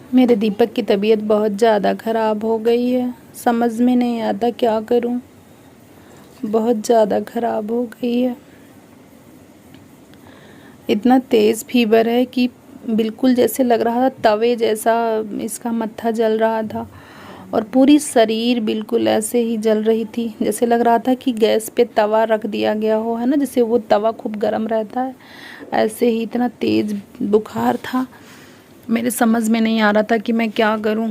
मेरे दीपक की तबीयत बहुत ज़्यादा ख़राब हो गई है। समझ में नहीं आता क्या करूं। बहुत ज़्यादा ख़राब हो गई है। इतना तेज़ फीवर है कि बिल्कुल जैसे लग रहा था तवे जैसा इसका मत्था जल रहा था और पूरी शरीर बिल्कुल ऐसे ही जल रही थी, जैसे लग रहा था कि गैस पे तवा रख दिया गया हो, है ना, जैसे वो तवा खूब गर्म रहता है, ऐसे ही इतना तेज़ बुखार था। मेरे समझ में नहीं आ रहा था कि मैं क्या करूं।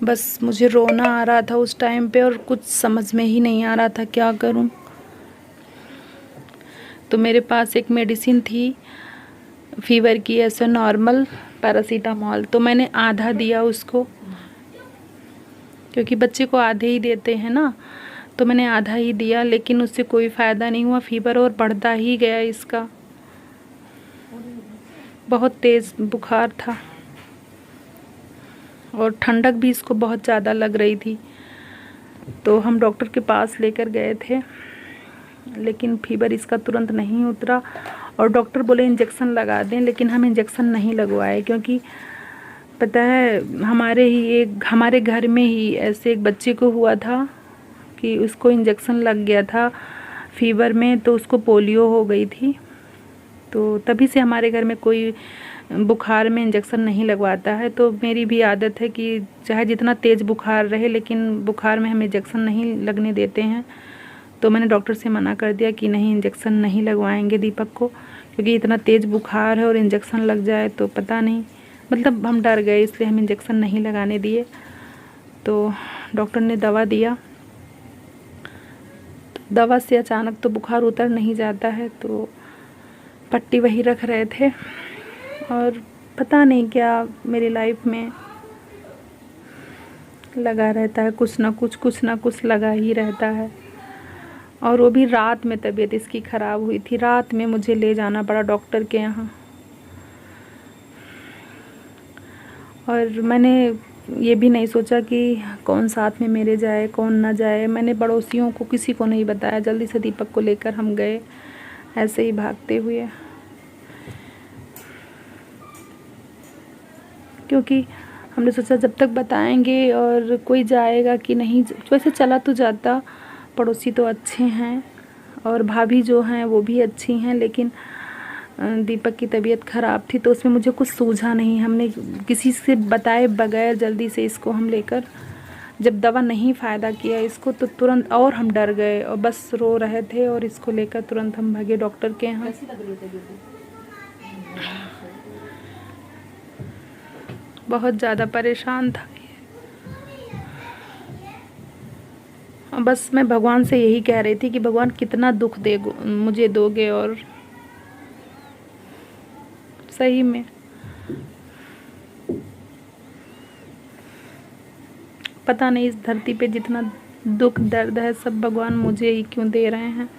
बस मुझे रोना आ रहा था उस टाइम पे और कुछ समझ में ही नहीं आ रहा था क्या करूं। तो मेरे पास एक मेडिसिन थी फीवर की, ऐसे नॉर्मल पैरासीटामॉल, तो मैंने आधा दिया उसको, क्योंकि बच्चे को आधे ही देते हैं ना, तो मैंने आधा ही दिया, लेकिन उससे कोई फ़ायदा नहीं हुआ। फीवर और बढ़ता ही गया इसका। बहुत तेज़ बुखार था और ठंडक भी इसको बहुत ज़्यादा लग रही थी। तो हम डॉक्टर के पास लेकर गए थे, लेकिन फीवर इसका तुरंत नहीं उतरा और डॉक्टर बोले इंजेक्शन लगा दें, लेकिन हम इंजेक्शन नहीं लगवाए, क्योंकि पता है हमारे घर में ही ऐसे एक बच्चे को हुआ था कि उसको इंजेक्शन लग गया था फीवर में, तो उसको पोलियो हो गई थी। तो तभी से हमारे घर में कोई बुखार में इंजेक्शन नहीं लगवाता है। तो मेरी भी आदत है कि चाहे जितना तेज़ बुखार रहे, लेकिन बुखार में हम इंजेक्शन नहीं लगने देते हैं। तो मैंने डॉक्टर से मना कर दिया कि नहीं, इंजेक्शन नहीं लगवाएंगे दीपक को, क्योंकि इतना तेज़ बुखार है और इंजेक्शन लग जाए तो पता नहीं, मतलब हम डर गए, इसलिए हम इंजेक्शन नहीं लगाने दिए। तो डॉक्टर ने दवा दिया, तो दवा से अचानक तो बुखार उतर नहीं जाता है, तो पट्टी वही रख रहे थे और पता नहीं क्या मेरी लाइफ में लगा रहता है, कुछ ना कुछ लगा ही रहता है। और वो भी रात में तबीयत इसकी ख़राब हुई थी, रात में मुझे ले जाना पड़ा डॉक्टर के यहाँ। और मैंने ये भी नहीं सोचा कि कौन साथ में मेरे जाए कौन ना जाए। मैंने पड़ोसियों को किसी को नहीं बताया, जल्दी से दीपक को लेकर हम गए ऐसे ही भागते हुए, क्योंकि हमने सोचा जब तक बताएंगे और कोई जाएगा कि नहीं। वैसे चला तो जाता, पड़ोसी तो अच्छे हैं और भाभी जो हैं वो भी अच्छी हैं, लेकिन दीपक की तबीयत ख़राब थी तो उसमें मुझे कुछ सूझा नहीं। हमने किसी से बताए बगैर जल्दी से इसको हम लेकर, जब दवा नहीं फ़ायदा किया इसको तो तुरंत और हम डर गए और बस रो रहे थे, और इसको लेकर तुरंत हम भागे डॉक्टर के यहाँ। बहुत ज़्यादा परेशान था ये। बस मैं भगवान से यही कह रही थी कि भगवान कितना दुख मुझे दोगे, और सही में पता नहीं इस धरती पे जितना दुख दर्द है सब भगवान मुझे ही क्यों दे रहे हैं।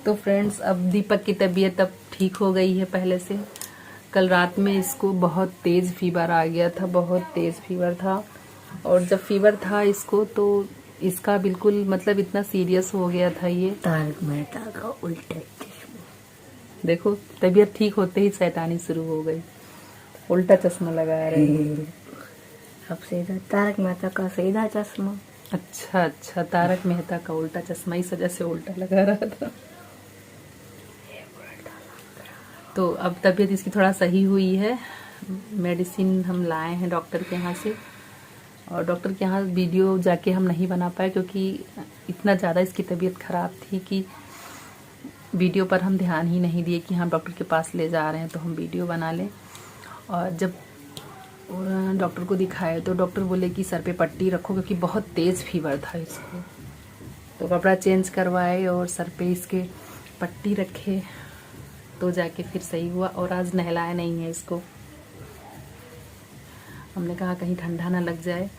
तो फ्रेंड्स, अब दीपक की तबीयत अब ठीक हो गई है पहले से। कल रात में इसको बहुत तेज़ फीवर आ गया था, बहुत तेज़ फीवर था, और जब फीवर था इसको तो इसका बिल्कुल मतलब इतना सीरियस हो गया था ये। तारक मेहता का उल्टा चश्मा। देखो, तबीयत ठीक होते ही शैतानी शुरू हो गई, उल्टा चश्मा लगा रहे हैं। अब सीधा तारक मेहता का सीधा चश्मा। अच्छा अच्छा, तारक मेहता का उल्टा चश्मा, इस वजह से उल्टा लगा रहा था। तो अब तबीयत इसकी थोड़ा सही हुई है। मेडिसिन हम लाए हैं डॉक्टर के यहाँ से, और डॉक्टर के यहाँ वीडियो जाके हम नहीं बना पाए, क्योंकि इतना ज़्यादा इसकी तबीयत ख़राब थी कि वीडियो पर हम ध्यान ही नहीं दिए कि हम डॉक्टर के पास ले जा रहे हैं तो हम वीडियो बना लें। और जब डॉक्टर को दिखाए तो डॉक्टर बोले कि सर पे पट्टी रखो, क्योंकि बहुत तेज़ फीवर था इसको। तो कपड़ा चेंज करवाए और सर पे इसके पट्टी रखे, तो जाके फिर सही हुआ। और आज नहलाया नहीं है इसको, हमने कहा कहीं ठंडा ना लग जाए,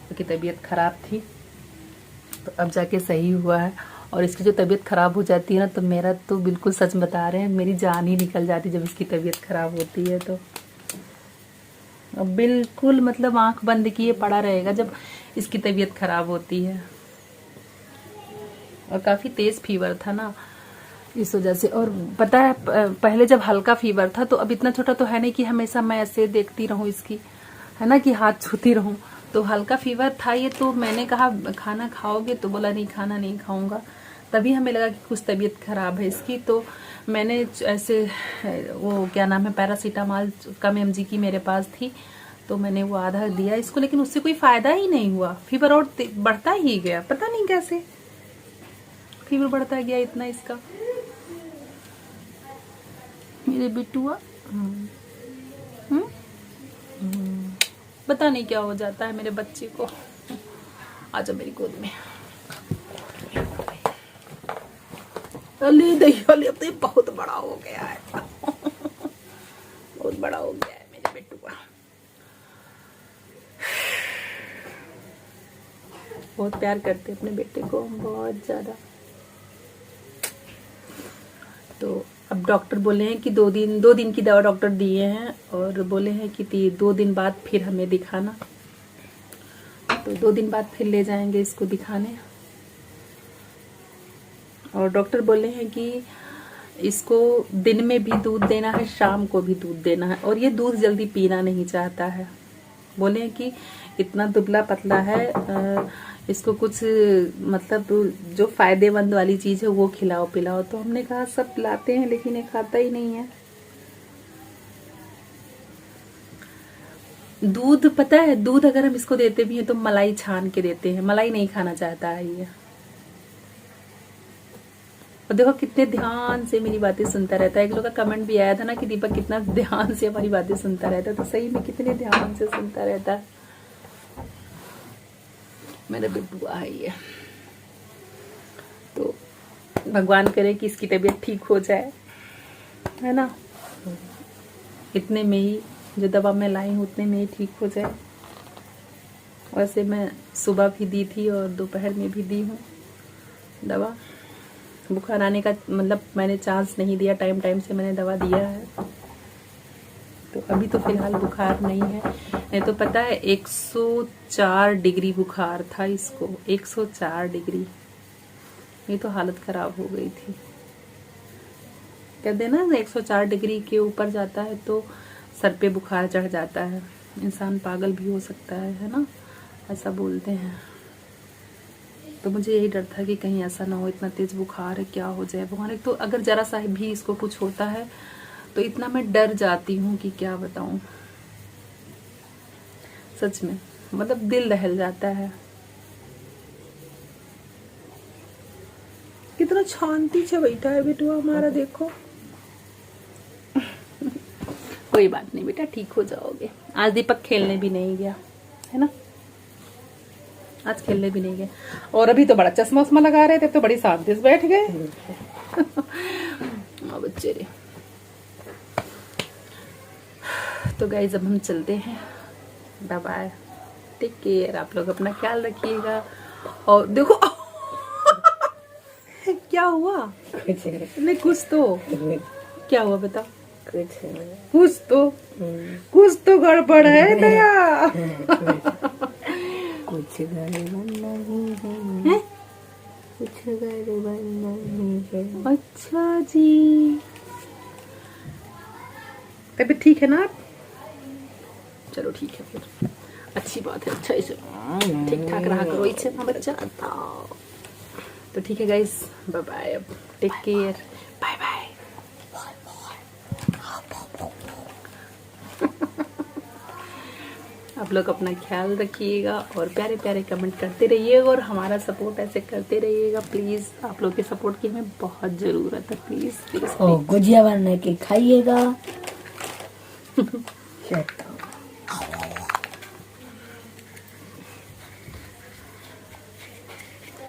क्योंकि तबीयत ख़राब थी। तो अब जाके सही हुआ है। और इसकी जो तबीयत ख़राब हो जाती है ना, तो मेरा तो बिल्कुल सच बता रहे हैं, मेरी जान ही निकल जाती जब इसकी तबीयत ख़राब होती है। तो अब बिल्कुल मतलब आंख बंद किए पड़ा रहेगा जब इसकी तबीयत ख़राब होती है। और काफ़ी तेज़ फीवर था ना, इस वजह से। और पता है पहले जब हल्का फीवर था तो अब इतना छोटा तो है नहीं कि हमेशा मैं ऐसे देखती रहूं इसकी, है ना, कि हाथ छूती रहूं। तो हल्का फीवर था ये, तो मैंने कहा खाना खाओगे, तो बोला नहीं खाना नहीं खाऊंगा। तभी हमें लगा कि कुछ तबीयत खराब है इसकी, तो मैंने ऐसे वो क्या नाम है पैरासीटामॉल कम mg की मेरे पास थी, तो मैंने वो आधा दिया इसको, लेकिन उससे कोई फायदा ही नहीं हुआ। फीवर और बढ़ता ही गया, पता नहीं कैसे फीवर बढ़ता गया इतना इसका। मेरे बिटुआ पता नहीं क्या हो जाता है मेरे बच्चे को। आजा मेरी गोद में। अले दही अब तो बहुत बड़ा हो गया है बहुत बड़ा हो गया है मेरे बिटुआ। बहुत प्यार करते अपने बेटे को, बहुत ज्यादा। तो अब डॉक्टर बोले हैं कि 2 दिन की दवा डॉक्टर दिए हैं, और बोले हैं कि 2 दिन बाद फिर हमें दिखाना। तो 2 दिन बाद फिर ले जाएंगे इसको दिखाने। और डॉक्टर बोले हैं कि इसको दिन में भी दूध देना है, शाम को भी दूध देना है, और ये दूध जल्दी पीना नहीं चाहता है। बोले हैं कि इतना दुबला पतला है, इसको कुछ मतलब जो फायदेमंद वाली चीज है वो खिलाओ पिलाओ। तो हमने कहा सब पिलाते हैं, लेकिन ये खाता ही नहीं है दूध। पता है दूध अगर हम इसको देते भी हैं तो मलाई छान के देते हैं, मलाई नहीं खाना चाहता है ये। और देखो कितने ध्यान से मेरी बातें सुनता रहता है। एक लोग का कमेंट भी आया था ना कि दीपक कितना ध्यान से हमारी बातें सुनता रहता है, तो सही में कितने ध्यान से सुनता रहता है मेरा बिट्टुआ है ये। तो भगवान करे कि इसकी तबीयत ठीक हो जाए, है ना। इतने में ही जो दवा मैं लाई हूँ उतने में ही ठीक हो जाए। वैसे मैं सुबह भी दी थी और दोपहर में भी दी हूँ दवा। बुखार आने का मतलब मैंने चांस नहीं दिया, टाइम से मैंने दवा दिया है। तो अभी तो फिलहाल बुखार नहीं है, नहीं तो पता है 104 डिग्री बुखार था इसको, 104 डिग्री। ये तो हालत खराब हो गई थी। कहते हैं ना 104 डिग्री के ऊपर जाता है तो सर पे बुखार चढ़ जाता है, इंसान पागल भी हो सकता है ना, ऐसा बोलते हैं। तो मुझे यही डर था कि कहीं ऐसा ना हो, इतना तेज बुखार है क्या हो जाए भगवान। तो अगर जरा सा भी इसको कुछ होता है तो इतना मैं डर जाती हूँ कि क्या बताऊं, सच में मतलब दिल दहल जाता है। कितना शांति से बैठा है बेटुआ हमारा, देखो। कोई बात नहीं बेटा, ठीक हो जाओगे। आज दीपक खेलने भी नहीं गया है ना, आज खेलने भी नहीं गए। और अभी तो बड़ा चश्मा उस्मा लगा रहे थे, तो बड़ी शांति से बैठ गए बच्चे रे। तो गाइस अब हम चलते हैं, बाय बाय, टेक केयर। आप लोग अपना ख्याल रखिएगा। और देखो क्या हुआ, नहीं कुछ तो क्या हुआ बता, कुछ तो गड़बड़ है दया। कुछ गड़बड़ नहीं है, कुछ गड़बड़ नहीं है। अच्छा जी, तबीयत ठीक है ना आप? चलो ठीक है फिर, अच्छी बात है। अच्छा इसे ठीक ठाक रहा करो इसे ना बच्चा। तो ठीक है गाइस, बाय बाय, अब टेक केयर, बाय बाय। आप लोग अपना ख्याल रखिएगा और प्यारे प्यारे कमेंट करते रहिएगा और हमारा सपोर्ट ऐसे करते रहिएगा प्लीज। आप लोग के सपोर्ट की हमें बहुत जरूरत है, प्लीज प्लीज। गुजिया बना के खाइएगा।